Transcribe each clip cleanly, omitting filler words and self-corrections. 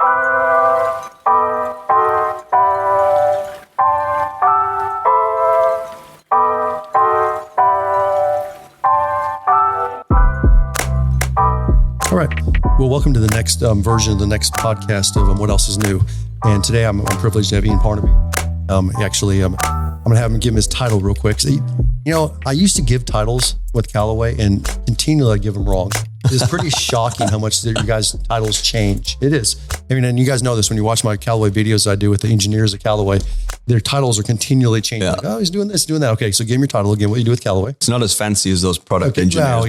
All right. Well, welcome to the next version of the next podcast of What Else Is New. And today I'm privileged to have Ian Parnaby. I'm going to have him give him his title real quick. So I used to give titles with Callaway and continually give them wrong. It's pretty shocking how much you guys' titles change. It is. I mean, and you guys know this when you watch my Callaway videos I do with the engineers at Callaway, their titles are continually changing. Yeah. Like, oh, he's doing this, doing that. Okay, so give me your title again. What do you do with Callaway? It's not as fancy as those product engineers,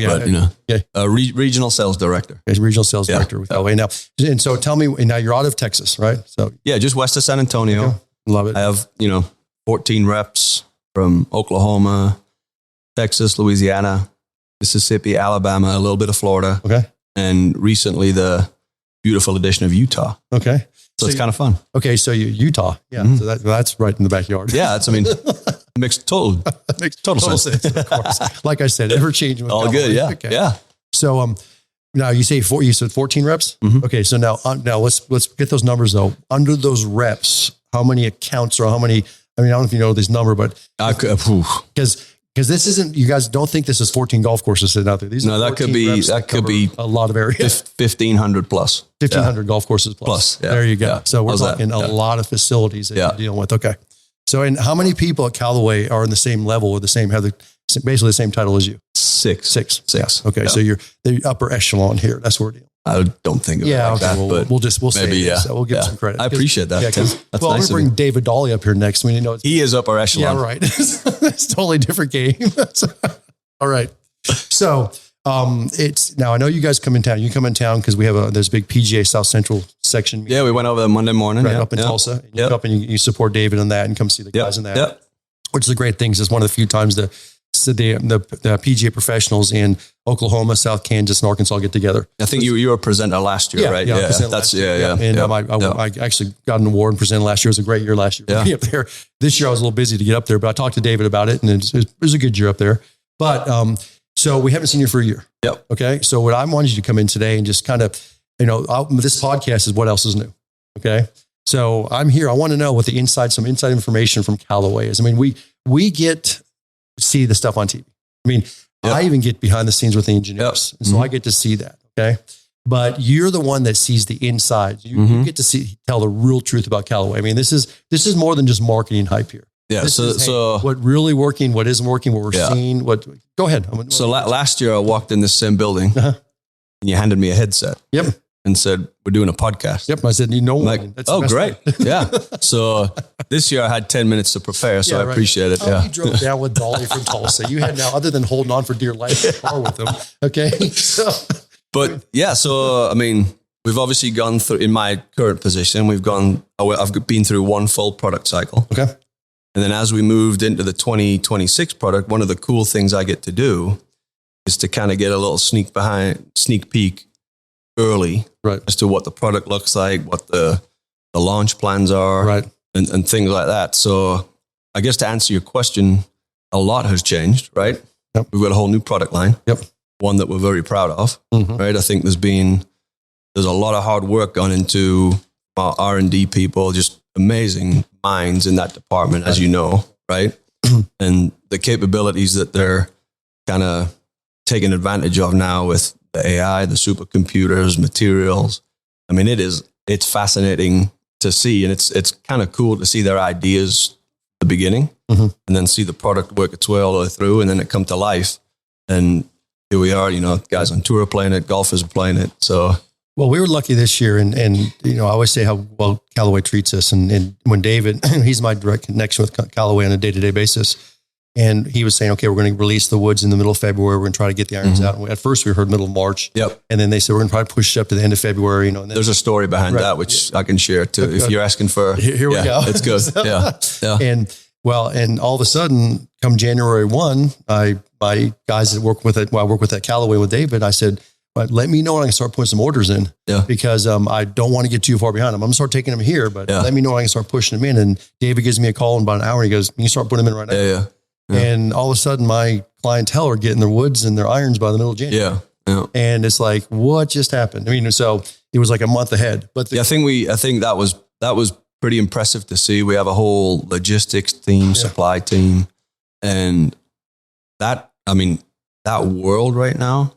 but Regional Sales Director. Okay, Regional Sales Director with Callaway. Now, and so tell me, now you're out of Texas, right? So just west of San Antonio. Okay. Love it. I have 14 reps from Oklahoma, Texas, Louisiana, Mississippi, Alabama, a little bit of Florida. Okay. And recently the beautiful addition of Utah. Okay. So it's kind of fun. Okay. So Utah. Yeah. Mm-hmm. So that's right in the backyard. Yeah. Makes total sense. Of course. Like I said, ever changing. All good. Yeah. Okay. Yeah. So, now you said 14 reps. Mm-hmm. Okay. So now let's get those numbers though. Under those reps, how many accounts or how many, I don't know if you know this number, but because this isn't, you guys don't think this is 14 golf courses sitting out there. These are that could be a lot of areas. 1,500 plus. 1,500 golf courses plus. Yeah. There you go. Yeah. So we're talking a lot of facilities that you're dealing with. Okay. So, and how many people at Callaway are in the same level or have basically the same title as you? Six. Yeah. Okay. Yeah. So you're the upper echelon here. That's where we're dealing. I don't think of it like that, but we'll maybe, say so we'll give some credit. I appreciate that. That's nice. We're going to bring David Dolly up here next. He is upper echelon. Yeah, right. It's a totally different game. All right. So it's now I know you guys come in town. You come in town because we have there's a big PGA South Central section. Yeah, we went over there Monday morning. Right up in Tulsa. And you come up and you support David in that and come see the guys in that. Yep. Which is a great thing. It's one of the few times the PGA professionals in Oklahoma, South Kansas, and Arkansas get together. I think you were a presenter last year, right? Yeah, And I actually got an award and presented last year. It was a great year last year. Yeah. Up there. This year I was a little busy to get up there, but I talked to David about it, and it was a good year up there. But so we haven't seen you for a year. Yep. Okay. So what I wanted you to come in today and just kind of, this podcast is What Else Is New. Okay. So I'm here. I want to know what some inside information from Callaway is. We get see the stuff on TV. I even get behind the scenes with the engineers. And so I get to see that. Okay. But you're the one that sees the inside. You get to tell the real truth about Callaway. this is more than just marketing hype here. Yeah. So what really working, what isn't working, what we're seeing, go ahead. Last year I walked in this same building and you handed me a headset. Yep. And said, we're doing a podcast. Yep. I said, that's great. Yeah. So this year I had 10 minutes to prepare. So I appreciate it. You drove down with Dolly from Tulsa. You had other than holding on for dear life in the car with them. Okay. We've obviously gone through, in my current position, I've been through one full product cycle. Okay. And then as we moved into the 2026 product, one of the cool things I get to do is to kind of get a little sneak peek early as to what the product looks like, what the launch plans are, and things like that. So I guess to answer your question, a lot has changed, right? Yep. We've got a whole new product line. Yep. One that we're very proud of, right? I think there's a lot of hard work gone into our R&D people, just amazing minds in that department, as you know, right? And the capabilities that they're kind of taking advantage of now with the AI, the supercomputers, materials. It's fascinating to see. And it's kind of cool to see their ideas at the beginning and then see the product work its way all the way through and then it come to life. And here we are, guys on tour are playing it, golfers are playing it. So, well, we were lucky this year. And I always say how well Callaway treats us. And when David, he's my direct connection with Callaway on a day-to-day basis. And he was saying, okay, we're going to release the woods in the middle of February. We're going to try to get the irons out. And at first we heard middle of March. Yep. And then they said, we're going to try to push it up to the end of February. And then, there's a story behind that, which I can share too. If you're asking for, here we go. It's good. Yeah. And all of a sudden come January 1, my guys that work with it, I work with that Callaway with David. I said, but let me know when I can start putting some orders in because I don't want to get too far behind them. I'm going to start taking them here, but let me know when I can start pushing them in. And David gives me a call in about an hour. And he goes, you can start putting them in right now. Yeah. And all of a sudden my clientele are getting their woods and their irons by the middle of January. Yeah. And it's like, what just happened? So it was like a month ahead. But I think that was pretty impressive to see. We have a whole logistics team, supply team, and that world right now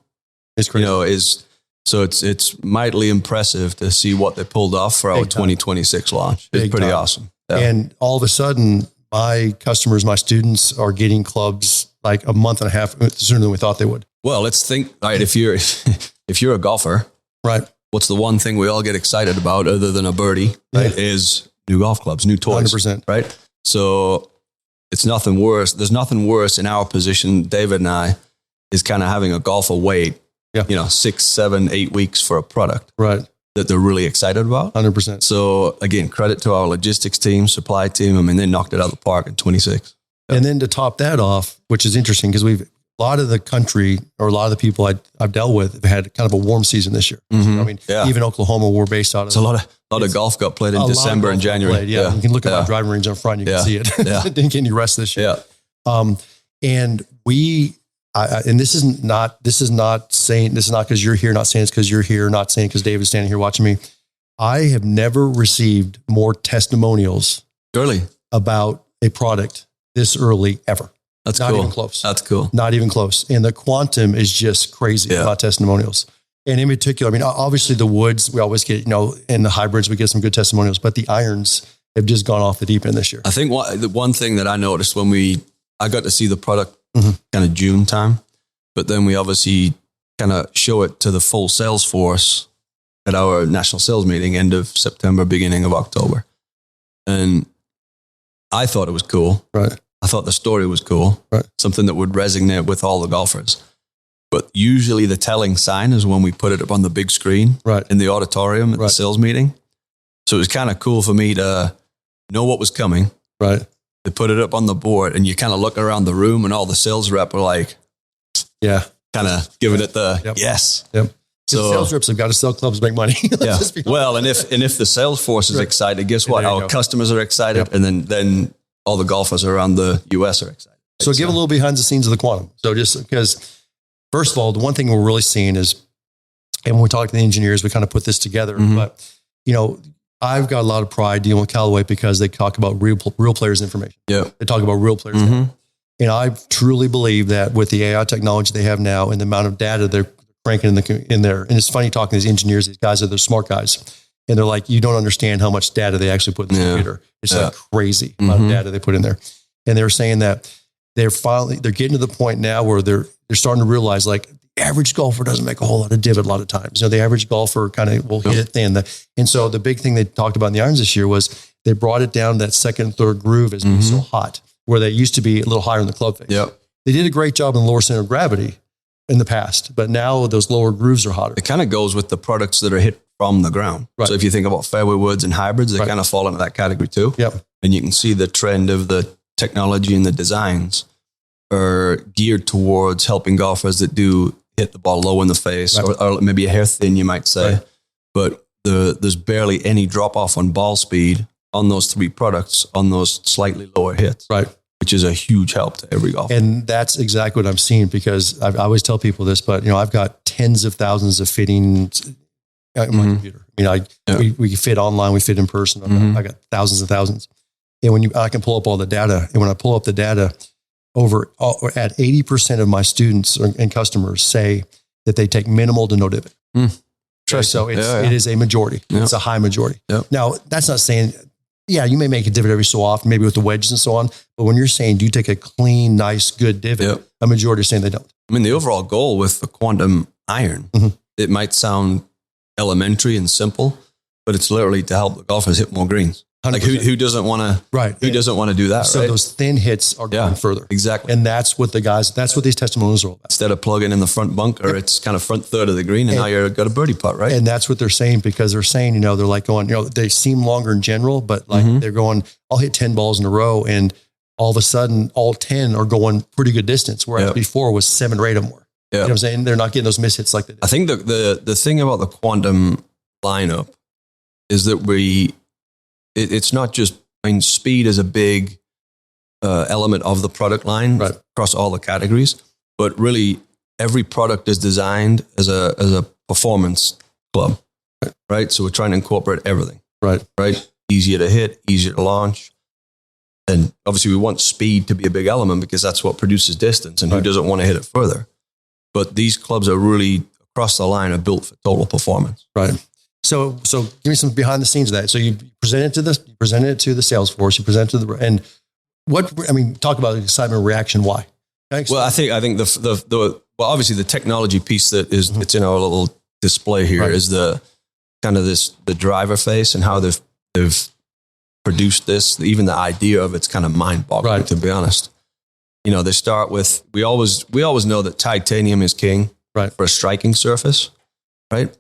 is crazy. So it's mightily impressive to see what they pulled off for our 2026 launch. It's pretty awesome. Yeah. And all of a sudden, my customers, my students are getting clubs like a month and a half sooner than we thought they would. Well, let's think, right? If you're a golfer, right? What's the one thing we all get excited about other than a birdie, right? Is new golf clubs, new toys, 100%. Right? So it's nothing worse. There's nothing worse in our position, David and I, is kind of having a golfer wait, 6, 7, 8 weeks for a product, right? That they're really excited about. 100%. So again, credit to our logistics team, supply team. I mean, they knocked it out of the park in 26. And then to top that off, which is interesting because a lot of the country or a lot of the people I've dealt with have had kind of a warm season this year. Mm-hmm. I mean, even Oklahoma, we're based out of. It's a lot of golf got played in December and January. Yeah. You can look at my driving range on front. You can see it. Yeah. Didn't get any rest this year. Yeah. And and this is not because you're here, not saying it's because you're here, not saying because David's standing here watching me. I have never received more testimonials about a product this early ever. That's not cool. even close. That's cool. Not even close. And the quantum is just crazy about testimonials. And in particular, I mean, obviously the woods, we always get, and the hybrids, we get some good testimonials, but the irons have just gone off the deep end this year. I think the one thing that I noticed when I got to see the product kind of June time, but then we obviously kind of show it to the full sales force at our national sales meeting, end of September, beginning of October. And I thought it was cool. Right. I thought the story was cool. Right. Something that would resonate with all the golfers. But usually the telling sign is when we put it up on the big screen in the auditorium at the sales meeting. So it was kind of cool for me to know what was coming. Right. They put it up on the board and you kind of look around the room and all the sales rep are like, kind of giving it the yes. Yep. So sales reps have got to sell clubs to make money. Well, and if the sales force is excited, guess what? Our customers are excited. And then all the golfers around the US are excited. So give a little behind the scenes of the quantum. So just because, first of all, the one thing we're really seeing is, and when we talk to the engineers, we kind of put this together, but I've got a lot of pride dealing with Callaway because they talk about real players' information. Yeah. They talk about real players. And I truly believe that with the AI technology they have now and the amount of data they're cranking in there, and it's funny talking to these engineers, these guys they're smart guys. And they're like, you don't understand how much data they actually put in the computer. It's like crazy amount of data they put in there. And they're saying that they're getting to the point now where they're starting to realize like the average golfer doesn't make a whole lot of divot a lot of times. The average golfer kind of will hit it thin. And so the big thing they talked about in the irons this year was they brought it down that second and third groove as being so hot, where they used to be a little higher in the club face. Yep. They did a great job in the lower center of gravity in the past, but now those lower grooves are hotter. It kind of goes with the products that are hit from the ground. Right. So if you think about fairway woods and hybrids, they kind of fall into that category too. Yep. And you can see the trend of the technology and the designs are geared towards helping golfers that do hit the ball low in the face or maybe a hair thin, you might say. Right. But there's barely any drop off on ball speed on those three products on those slightly lower hits. Right. Which is a huge help to every golfer. And that's exactly what I'm seeing because I always tell people this, but I've got tens of thousands of fittings on my computer. We fit online, we fit in person. I got thousands and thousands. And I can pull up all the data. And when I pull up the data, at 80% of my students and customers say that they take minimal to no divot. So it is a majority. It's a high majority. Now, that's not saying, you may make a divot every so often, maybe with the wedges and so on. But when you're saying, do you take a clean, nice, good divot? A majority are saying they don't. I mean, the overall goal with the quantum iron, it might sound elementary and simple, but it's literally to help the golfers hit more greens. 100%. Like who doesn't want to? Who doesn't want to do that? So those thin hits are going further. Exactly. And that's what these testimonials are all about. Instead of plugging in the front bunker, it's kind of front third of the green, and now you've got a birdie putt, right? And that's what they're saying because they're saying, they're like going, they seem longer in general, but like they're going, I'll hit 10 balls in a row, and all of a sudden, all 10 are going pretty good distance, whereas before was 7 or 8 or more. You know what I'm saying? They're not getting those miss hits like they did. I think the thing about the quantum lineup is that it's not just. Speed is a big element of the product line across all the categories, but really every product is designed as a performance club. right? So we're trying to incorporate everything, Right. Easier to hit, easier to launch. And obviously we want speed to be a big element because that's what produces distance, and who doesn't want to hit it further? But these clubs are really across the line are built for total performance. Right. So give me some behind the scenes of that. So you presented it to the sales force, you presented to and talk about the excitement reaction. Why? Well, I think the obviously the technology piece that is it's in our little display here is the kind of the driver face and how they've produced this. Even the idea of it's kind of mind-boggling, to be honest. They start with we always know that titanium is king for a striking surface, right?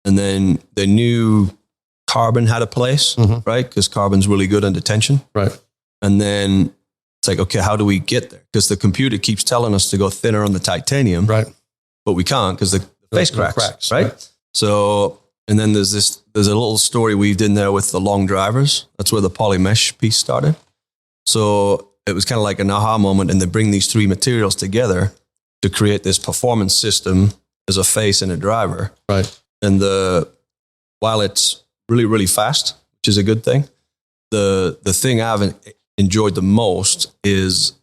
And then they knew carbon had a place, right? Because carbon's really good under tension, right? And then it's like, okay, how do we get there? Because the computer keeps telling us to go thinner on the titanium, right? But we can't because the face cracks, right? So, and then there's a little story weaved in there with the long drivers. That's where the poly mesh piece started. So it was kind of like an aha moment, and they bring these three materials together to create this performance system as a face and a driver, right? And while it's really, really fast, which is a good thing, the thing I've enjoyed the most is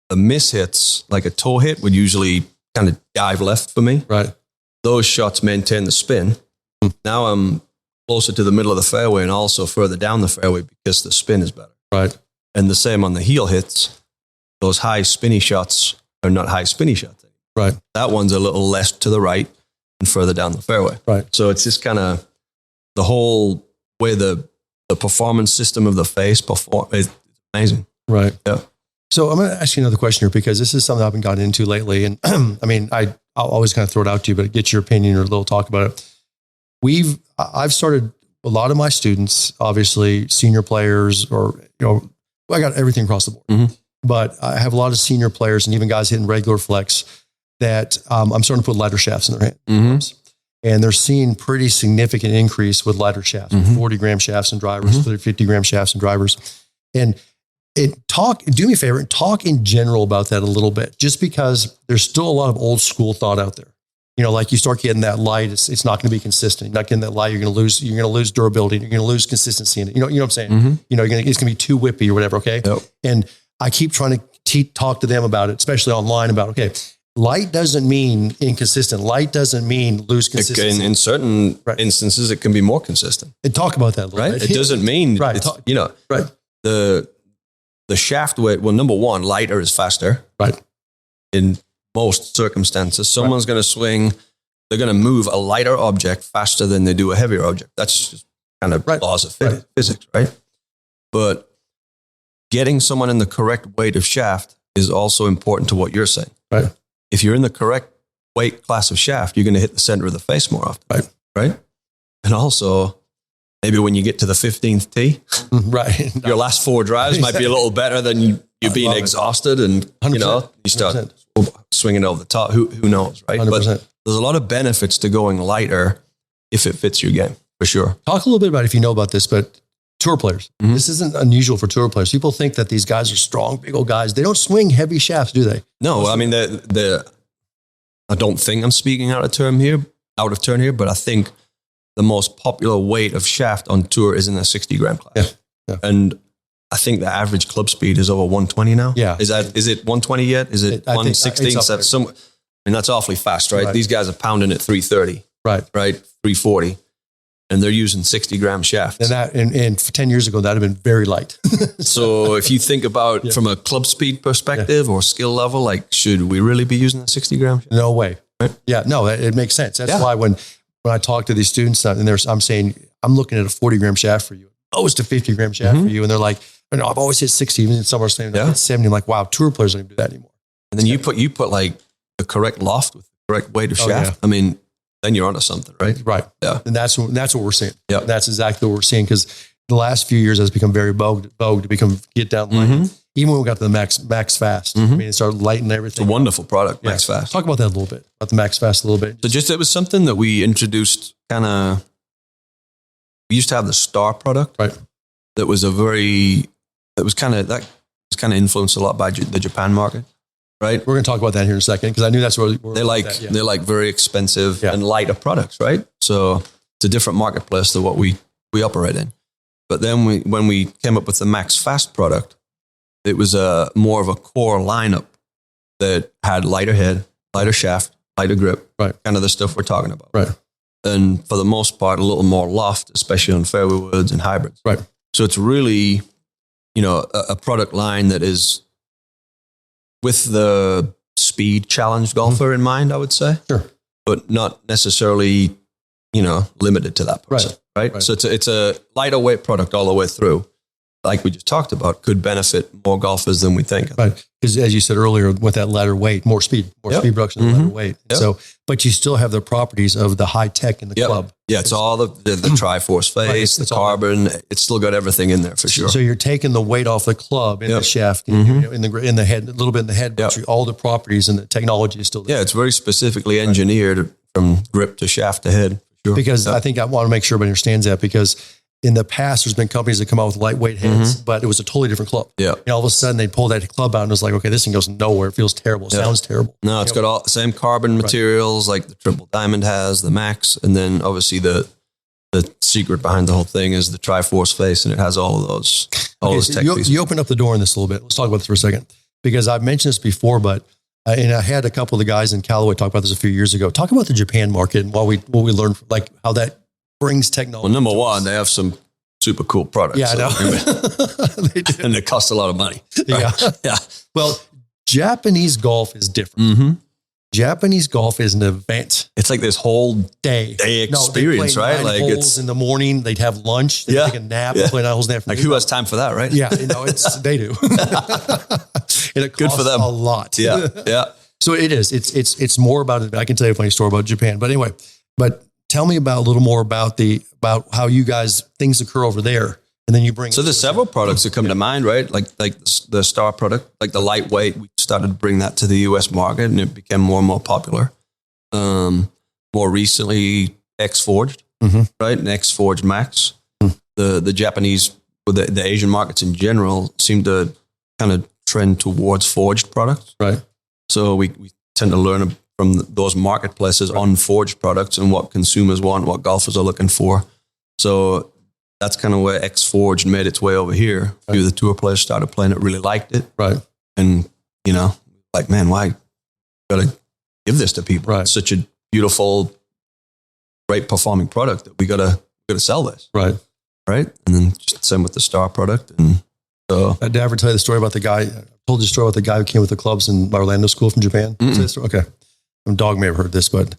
the mishits, like a toe hit would usually kind of dive left for me. Right. Those shots maintain the spin. Now I'm closer to the middle of the fairway and also further down the fairway because the spin is better. Right. And the same on the heel hits. Those high spinny shots are not high spinny shots. Right. That one's a little less to the right and further down the fairway. Right. So it's just kind of the whole way the performance system of the face it's amazing. Right. Yeah. So I'm going to ask you another question here because this is something I've been gotten into lately. And I'll always kind of throw it out to you, but get your opinion or a little talk about it. I've started a lot of my students, obviously senior players I got everything across the board, but I have a lot of senior players and even guys hitting regular flex that I'm starting to put lighter shafts in their hands. And they're seeing pretty significant increase with lighter shafts, 40-gram shafts and drivers, 50-gram shafts and drivers. And do me a favor and talk in general about that a little bit, just because there's still a lot of old school thought out there. Like you start getting that light, it's not going to be consistent. You're not getting that light, you're going to lose durability, you're going to lose consistency in it. You know what I'm saying? It's going to be too whippy or whatever. Okay. Yep. And I keep trying to talk to them about it, especially online about, okay, light doesn't mean inconsistent. Light doesn't mean lose consistency. In certain instances, it can be more consistent. And talk about that a little bit. It doesn't mean, the shaft weight, well, number one, lighter is faster. Right. In most circumstances, someone's going to swing, they're going to move a lighter object faster than they do a heavier object. That's just kind of laws of physics, right? But getting someone in the correct weight of shaft is also important to what you're saying. Right. If you're in the correct weight class of shaft, you're going to hit the center of the face more often. Right. And also, maybe when you get to the 15th tee, your last four drives might be a little better than you're being exhausted and, you start swinging over the top. Who knows, right? 100%. But there's a lot of benefits to going lighter if it fits your game, for sure. Talk a little bit about if you know about this, but tour players. This isn't unusual for tour players. People think that these guys are strong, big old guys. They don't swing heavy shafts, do they? No, I mean, I don't think I'm speaking out of turn here, but I think the most popular weight of shaft on tour is in the 60-gram class. Yeah. And I think the average club speed is over 120 now. Yeah. Is it 120 yet? Is it 116? That's awfully fast, right? These guys are pounding at 330. Right. 340. And they're using 60-gram shafts. And 10 years ago, that would have been very light. So if you think about from a club speed perspective or skill level, like, should we really be using a 60-gram shaft? No way. Right? Yeah, no, it makes sense. That's why when I talk to these students, and I'm saying, I'm looking at a 40-gram shaft for you, opposed to 50-gram shaft for you. And they're like, I've always hit 60, even some are saying hit 70. I'm like, wow, tour players don't even do that anymore. And then you put like the correct loft with the correct weight of shaft. Yeah. I mean, then you're onto something, right? Right. Yeah. And that's what we're seeing. Yeah. That's exactly what we're seeing, because the last few years has become very vogue to get down light. Even when we got to the Max Fast, I mean, it started lighting everything. It's a wonderful product, Max Fast. Talk about that a little bit, about the Max Fast a little bit. So it was something that we introduced we used to have the Star product. Right. That was kind of influenced a lot by the Japan market. Right. We're going to talk about that here in a second, because I knew that's where they like very expensive and lighter products. Right. So It's a different marketplace than what we operate in. But then when we came up with the Max Fast product, it was more of a core lineup that had lighter head, lighter shaft, lighter grip, right? Kind of the stuff we're talking about, right? And for the most part, a little more loft, especially on fairway woods and hybrids, right? So it's really, a product line that is with the speed challenged golfer in mind, I would say, sure, but not necessarily, limited to that person, right? So it's a lighter weight product all the way through. Like we just talked about, could benefit more golfers than we think. Right. Because as you said earlier, with that lighter weight, more speed production, lighter weight. Yep. So, but you still have the properties of the high tech in the club. Yeah, it's all the Triforce face, the carbon. It's still got everything in there for sure. So you're taking the weight off the club in the shaft, in the head, a little bit in the head, but all the properties and the technology is still there. Yeah, it's very specifically engineered from grip to shaft to head. For sure. Because I think I want to make sure everybody understands that, because in the past, there's been companies that come out with lightweight heads, but it was a totally different club. Yeah. And all of a sudden, they pull that club out and it's like, okay, this thing goes nowhere. It feels terrible. It sounds terrible. No, it's got all the same carbon materials like the Triple Diamond has, the Max, and then obviously the secret behind the whole thing is the Triforce face, and it has all of those tech pieces. You opened up the door in this a little bit. Let's talk about this for a second, because I've mentioned this before, but and I had a couple of the guys in Callaway talk about this a few years ago. Talk about the Japan market and what we learned, like how that brings technology. Well, number one, they have some super cool products. Yeah, I know. They do. And they cost a lot of money. Right? Yeah. Well, Japanese golf is different. Mm-hmm. Japanese golf is an event. It's like this whole day experience, right? 9 like holes it's in the morning. They'd have lunch. They'd take a nap. Play 9 holes in the afternoon. Like who has time for that, right? Yeah, they do. And it costs good for them. a lot. Yeah, yeah. So it is. It's more about it. I can tell you a funny story about Japan. But anyway, tell me a little more about how you guys, things occur over there. And then you bring. So there's several products that come to mind, right? Like the Star product, like the lightweight. We started to bring that to the U.S. market, and it became more and more popular. More recently, X-Forged, right? And X-Forged Max. The Japanese, the Asian markets in general, seem to kind of trend towards forged products, right? So we tend to learn from those marketplaces on forged products and what consumers want, what golfers are looking for. So that's kind of where X-Forged made its way over here. A few of the tour players started playing it, really liked it. Right. And, like, man, why got to give this to people? Right. It's such a beautiful, great performing product that we got to sell this. Right. Right. And then just same with the Star product. And so. Did I ever tell you the story about the guy? I told you the story about the guy who came with the clubs in Orlando school from Japan. Okay. Dog may have heard this, but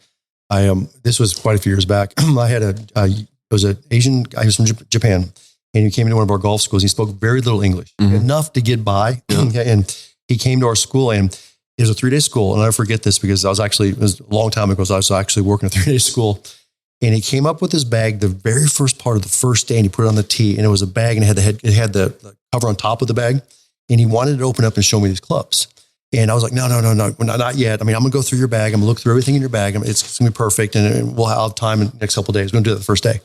this was quite a few years back. I had it was an Asian guy who was from Japan, and he came into one of our golf schools. He spoke very little English, enough to get by. And he came to our school, and it was a 3-day school. And I'll never forget this, because it was a long time ago. So I was actually working a 3-day school. And he came up with his bag the very first part of the first day, and he put it on the tee, and it was a bag, and it had the cover on top of the bag. And he wanted to open up and show me these clubs. And I was like, no, not yet. I mean, I'm going to go through your bag. I'm going to look through everything in your bag. It's going to be perfect. And we'll have time in the next couple of days. We're going to do that the first day.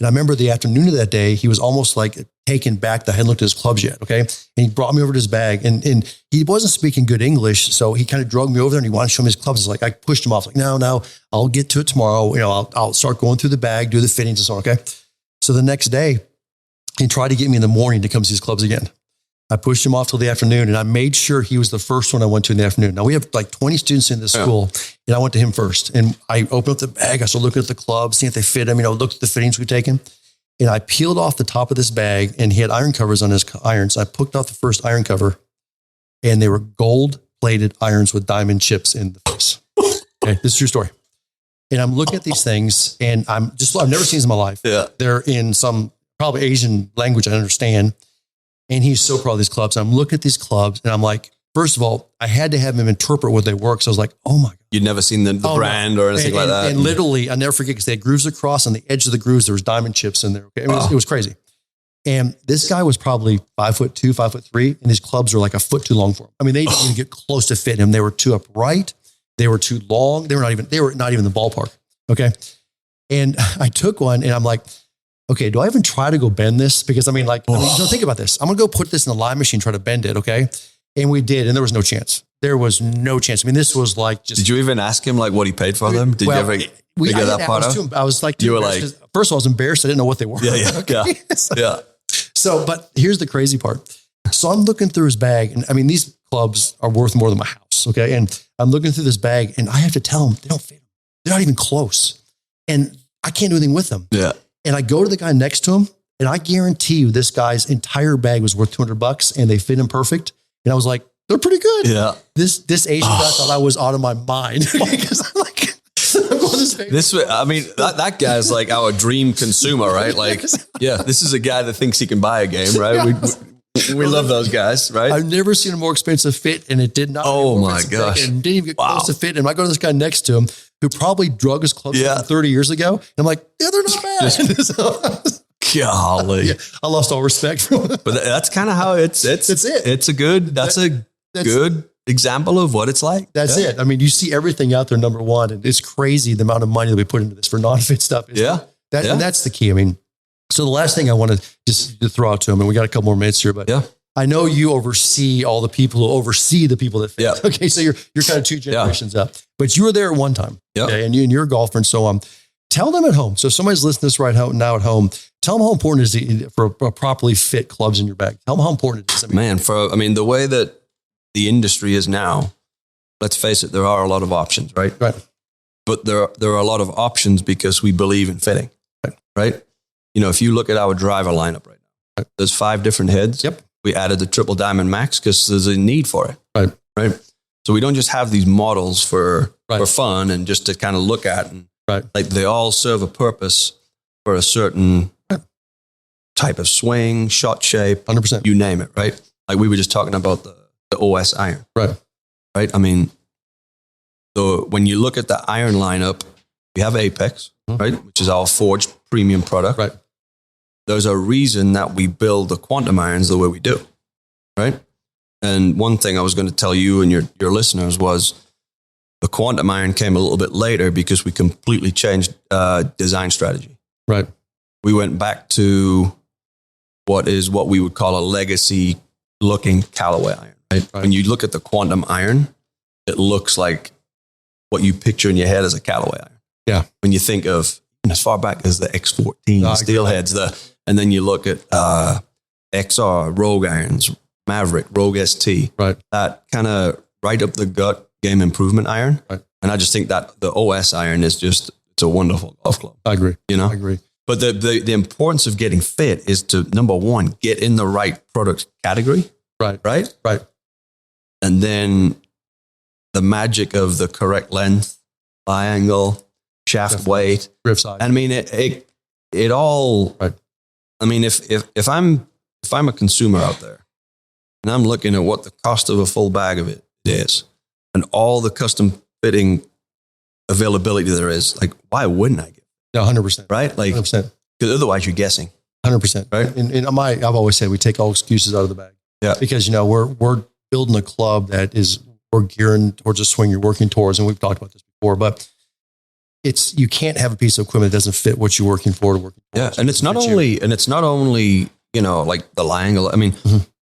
And I remember the afternoon of that day, he was almost like taken back that I hadn't looked at his clubs yet. Okay. And he brought me over to his bag, and he wasn't speaking good English. So he kind of drugged me over there, and he wanted to show me his clubs. It's like, I pushed him off. Like, no, I'll get to it tomorrow. I'll start going through the bag, do the fittings and so on. Okay. So the next day, he tried to get me in the morning to come see his clubs again. I pushed him off till the afternoon, and I made sure he was the first one I went to in the afternoon. Now we have like 20 students in this school, and I went to him first. And I opened up the bag. I started looking at the clubs, seeing if they fit him. Looked at the fittings we've taken. And I peeled off the top of this bag, and he had iron covers on his irons. I picked off the first iron cover, and they were gold-plated irons with diamond chips in the face. Okay, this is a true story. And I'm looking at these things, and I've never seen these in my life. Yeah. They're in some probably Asian language I understand. And he's so proud of these clubs. I'm looking at these clubs, and I'm like, first of all, I had to have him interpret what they were. So I was like, oh my God. You'd never seen the brand or anything like that. And literally, I'll never forget, because they had grooves across. On the edge of the grooves, there was diamond chips in there. Okay? It was crazy. And this guy was probably 5'2", 5'3", and his clubs were like a foot too long for him. I mean, they didn't even get close to fit him. They were too upright. They were too long. They were not even in the ballpark. Okay. And I took one, and I'm like, okay, do I even try to go bend this? Because don't think about this. I'm going to go put this in the line machine, try to bend it. Okay. And we did, and there was no chance. There was no chance. I mean, this was like just. Did you even ask him like what he paid for them? Did you ever figure that part out? I was like, you were like, first of all, I was embarrassed. I didn't know what they were. Yeah. So, but here's the crazy part. So I'm looking through his bag, and I mean, these clubs are worth more than my house. Okay. And I'm looking through this bag, and I have to tell him they don't fit him. They're not even close. And I can't do anything with them. Yeah. And I go to the guy next to him, and I guarantee you this guy's entire bag was worth $200 and they fit him perfect. And I was like, they're pretty good. Yeah. This Asian guy thought I was out of my mind. Because I'm like, that guy's like our dream consumer, right? Like, yeah, this is a guy that thinks he can buy a game, right? We love those guys, right? I've never seen a more expensive fit, and it did not. Oh my gosh. And didn't even get close to fit. And I go to this guy next to him who probably drug his clothes 30 years ago. And I'm like, yeah, they're not bad. Golly. Yeah, I lost all respect for him. But that's kind of how it's it. It's a good example of what it's like. That's it. I mean, you see everything out there, number one, and it's crazy the amount of money that we put into this for non-fit stuff. And that's the key. I mean, so the last thing I want to just throw out to him, and we got a couple more minutes here, but I know you oversee all the people who oversee the people that fit. Yeah. Okay. So you're kind of two generations up, but you were there at one time. Yeah. Okay, and you're a golfer. And so tell them at home. So if somebody's listening to this right now at home, tell them how important it is for a properly fit clubs in your bag. Tell them how important it is. The way that the industry is now, let's face it, there are a lot of options, right? Right. But there are a lot of options because we believe in fitting, right? You know, if you look at our driver lineup right now, there's 5 different heads. Yep. We added the Triple Diamond Max because there's a need for it. Right. So we don't just have these models for fun and just to kind of look at and like they all serve a purpose for a certain type of swing, shot shape, 100%. You name it, right? Like we were just talking about the OS iron. Right. I mean, when you look at the iron lineup, we have Apex, right? Which is our forged premium product. Right. There's a reason that we build the quantum irons the way we do, right? And one thing I was going to tell you and your listeners was the quantum iron came a little bit later because we completely changed design strategy. Right. We went back to what we would call a legacy looking Callaway iron, right? When you look at the quantum iron, it looks like what you picture in your head as a Callaway iron. Yeah. When you think of as far back as the X14 steelheads, and then you look at XR, Rogue irons, Maverick, Rogue ST, that kind of right up the gut game improvement iron. Right. And I just think that the OS iron is it's a wonderful golf club. I agree. You know? I agree. But the importance of getting fit is to, number one, get in the right product category. Right. And then the magic of the correct length, eye angle, shaft weight, grip size. I mean, it all. Right. I mean, if I'm a consumer out there and I'm looking at what the cost of a full bag of it is, and all the custom fitting availability there is, like, why wouldn't I get it? Yeah, 100%. Right? Like, 100%. Because otherwise you're guessing. 100%. Right. And I've always said we take all excuses out of the bag. Yeah. Because, we're building a club that we're gearing towards a swing you're working towards. And we've talked about this before, but you can't have a piece of equipment that doesn't fit what you're working for to work towards. Yeah. And it's not only, like the lie angle. I mean,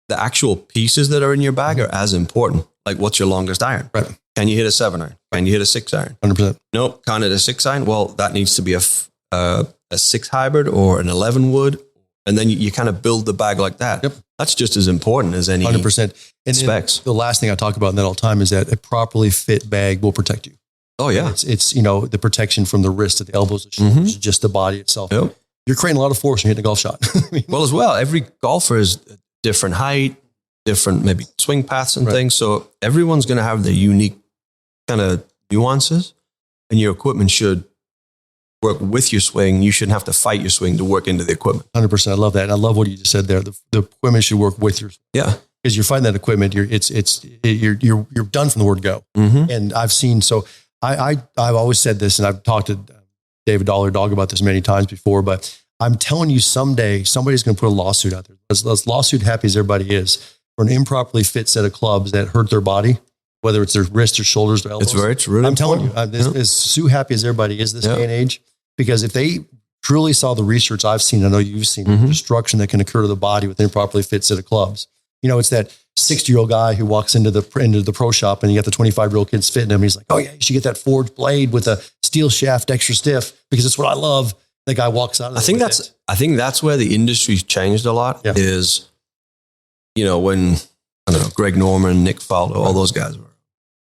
the actual pieces that are in your bag are as important. Like, what's your longest iron? Right. Can you hit a 7 iron? Can you hit a 6 iron? 100%. Nope. Can't hit a 6 iron. Well, that needs to be a 6 hybrid or an 11 wood. And then you kind of build the bag like that. Yep. That's just as important as any 100%. And specs. The last thing I talk about in that all the time is that a properly fit bag will protect you. Oh yeah. It's the protection from the wrist to the elbows, the shoulders, just the body itself. Yep. You're creating a lot of force when you're hitting a golf shot. Well, as well, every golfer is different height, different maybe swing paths and things. So everyone's going to have their unique kind of nuances, and your equipment should work with your swing. You shouldn't have to fight your swing to work into the equipment. 100%. I love that. And I love what you just said there. The equipment should work with your swing. Yeah. Because you're fighting that equipment, you're done from the word go. Mm-hmm. And I've seen, so I've always said this, and I've talked to David Dollar Dog about this many times before, but I'm telling you, someday somebody's going to put a lawsuit out there. As lawsuit happy as everybody is, for an improperly fit set of clubs that hurt their body, whether it's their wrists or shoulders or elbows. It's really I'm telling you, as Sue happy as everybody is this day and age, because if they truly saw the research I've seen, I know you've seen, the destruction that can occur to the body with an improperly fit set of clubs, it's that 60-year-old guy who walks into the pro shop and you got the 25-year-old kids fitting him. He's like, oh yeah, you should get that forged blade with a steel shaft extra stiff because it's what I love. The guy walks out of there. I think that's where the industry's changed a lot is, when, I don't know, Greg Norman, Nick Faldo, all those guys were,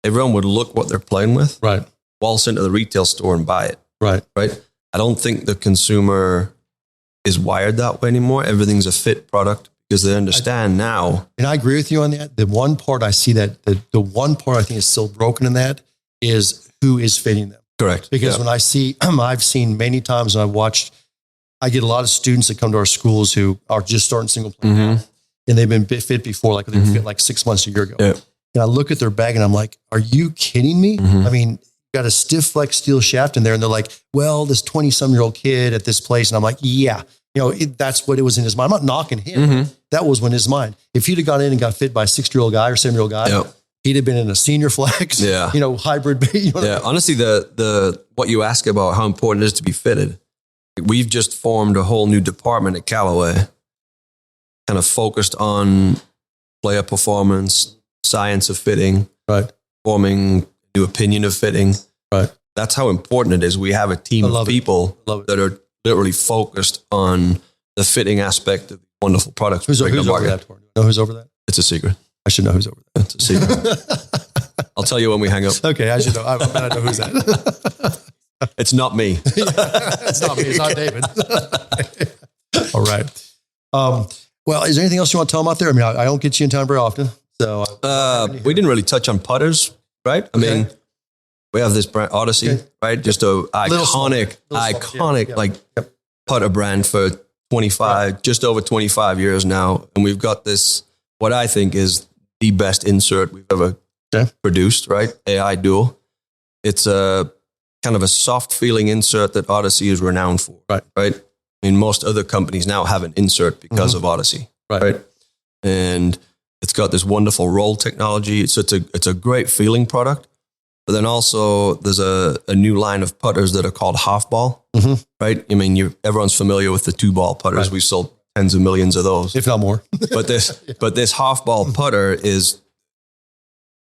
everyone would look what they're playing with, right? Waltz into the retail store and buy it. Right. I don't think the consumer is wired that way anymore. Everything's a fit product because they understand now. And I agree with you on that. The one part I see that, the one part I think is still broken in that is who is fitting them. Correct. Because when I see, I've seen many times and I get a lot of students that come to our schools who are just starting single player now, and they've been fit before, like they were fit like 6 months, a year ago. Yeah. And I look at their bag and I'm like, are you kidding me? I mean, you got a stiff flex steel shaft in there. And they're like, well, this 20-some-year-old kid at this place. And I'm like, yeah, that's what it was in his mind. I'm not knocking him. That was in his mind. If he'd have gone in and got fit by a 60-year-old guy or 7-year-old guy, he'd have been in a senior flex, hybrid. Honestly, the what you ask about how important it is to be fitted, we've just formed a whole new department at Callaway, kind of focused on player performance, science of fitting, forming a new opinion of fitting. Right. That's how important it is. We have a team of people that are literally focused on the fitting aspect of wonderful products. Who's over that? Do you know who's over that? It's a secret. I should know who's over that. It's a secret. I'll tell you when we hang up. Okay, I should know. I know who's that. It's not me. It's not me. It's not David. All right. Well, is there anything else you want to tell them out there? I mean, I don't get you in town very often. So we didn't really touch on putters, right? I mean, we have this brand Odyssey, right? Just a iconic putter brand for 25, just over 25 years now. And we've got this, what I think is the best insert we've ever produced, right? AI Dual. It's a kind of a soft feeling insert that Odyssey is renowned for, right? I mean, most other companies now have an insert because of Odyssey, right? And it's got this wonderful roll technology. So it's a great feeling product. But then also there's a new line of putters that are called half ball, right? I mean, everyone's familiar with the 2-ball putters. Right. We've sold tens of millions of those, if not more. but this half ball putter is,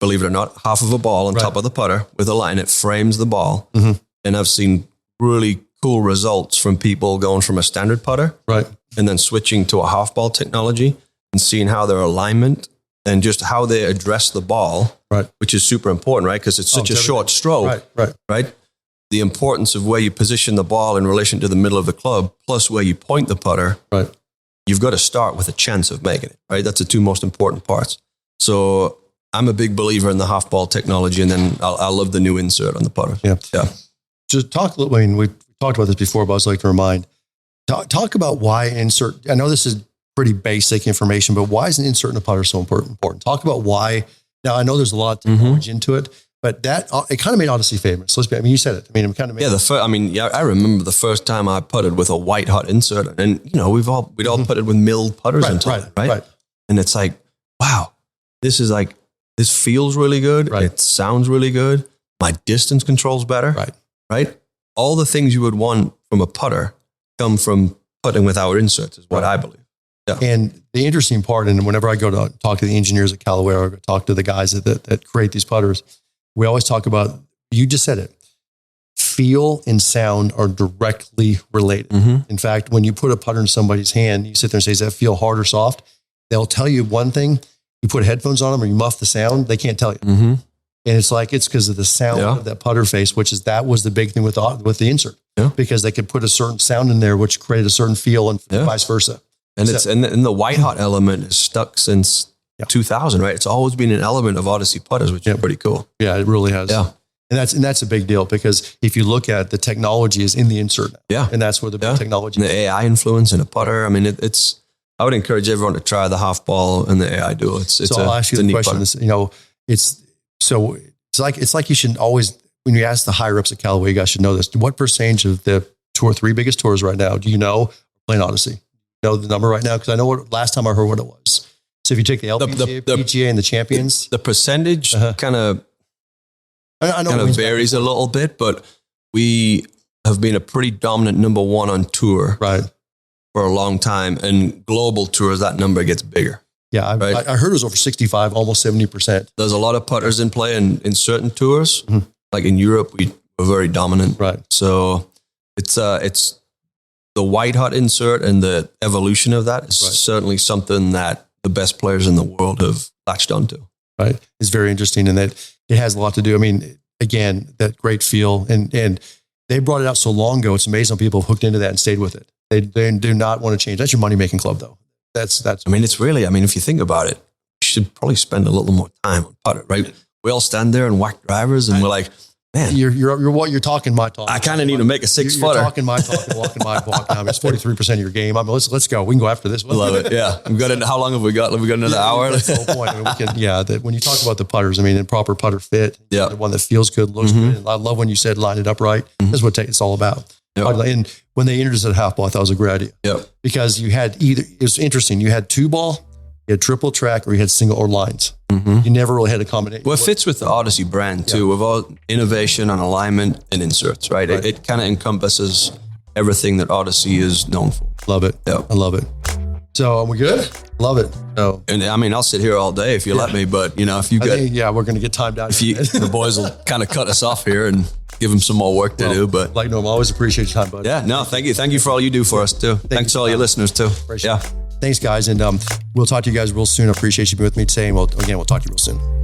believe it or not, half of a ball on top of the putter with a line. It frames the ball. And I've seen really cool results from people going from a standard putter and then switching to a half ball technology and seeing how their alignment and just how they address the ball, which is super important, right? Because it's such a short stroke, right? The importance of where you position the ball in relation to the middle of the club, plus where you point the putter, you've got to start with a chance of making it, right? That's the two most important parts. So I'm a big believer in the half ball technology, and then I love the new insert on the putter. Yeah. Just talk a little. I mean, we talked about this before, but I was like to remind. Talk about why insert. I know this is pretty basic information, but why is an insert in a putter so important? Talk about why. Now I know there's a lot of technology into it, but it kind of made Odyssey famous. You said it. I mean, it kind of made I remember the first time I putted with a white hot insert, and we'd all putted with milled putters into it, right? And it's like, wow, this feels really good. It sounds really good. My distance control's better. Right? All the things you would want from a putter come from putting with our inserts is what I believe. Yeah. And the interesting part, and whenever I go to talk to the engineers at Callaway or talk to the guys that create these putters, we always talk about, you just said it, feel and sound are directly related. In fact, when you put a putter in somebody's hand, you sit there and say, does that feel hard or soft? They'll tell you one thing. You put headphones on them or you muff the sound, they can't tell you. And it's because of the sound of that putter face, that was the big thing with the insert, because they could put a certain sound in there, which created a certain feel and vice versa. And and the white hot element is stuck since 2000, right? It's always been an element of Odyssey putters, which is pretty cool. Yeah, it really has. Yeah. And that's a big deal, because if you look at the technology is in the insert now. Yeah. And that's where the big technology and the AI influence in a putter. I mean, I would encourage everyone to try the half ball and the AI Dual. I'll ask you the question. It's like you should always, when you ask the higher ups at Callaway, you guys should know this. What percentage of the 2 or 3 biggest tours right now do you know playing Odyssey? Know the number right now? Because I know last time I heard what it was. So if you take the LPGA, PGA, and the champions, the percentage kind of varies a little bit, but we have been a pretty dominant number 1 on tour, for a long time. And global tours, that number gets bigger. Yeah, I heard it was over 65, almost 70%. There's a lot of putters in play in certain tours. Mm-hmm. Like in Europe, we were very dominant. Right. So it's the white hot insert and the evolution of that is certainly something that the best players in the world have latched onto. Right. It's very interesting in that it has a lot to do. I mean, again, that great feel and they brought it out so long ago. It's amazing how people have hooked into that and stayed with it. They do not want to change. That's your money-making club though. That's. I mean, it's really, if you think about it, you should probably spend a little more time on putter, right? We all stand there and whack drivers and we're like, man, you're talking my talk. I kind of need to make a 6-footer. You're talking my talk and walking my walk. Now it's 43% of your game. Let's go. We can go after this. Love it. Yeah, we've got how long have we got? Have we got another hour? That's the whole point. When you talk about the putters, in proper putter fit, the one that feels good, looks good. And I love when you said line it up right. That's what it's all about. Yep. And when they introduced it half ball, I thought it was a great idea. Yep. Because you had it was interesting. You had 2-ball, you had triple track, or you had single or lines. Mm-hmm. You never really had a combination. Well, it fits with the Odyssey brand too, with all innovation on alignment and inserts, right? It kind of encompasses everything that Odyssey is known for. Love it. Yep. I love it. So are we good? Love it. So, and I'll sit here all day if you let me, but if you got, we're going to get timed out. The boys will kind of cut us off here and give them some more work to do. But like normal, always appreciate your time, buddy. Yeah, no, thank you for all you do for us too. Thanks to all your listeners too. Appreciate it. Thanks, guys, and we'll talk to you guys real soon. I appreciate you being with me today, and we'll talk to you real soon.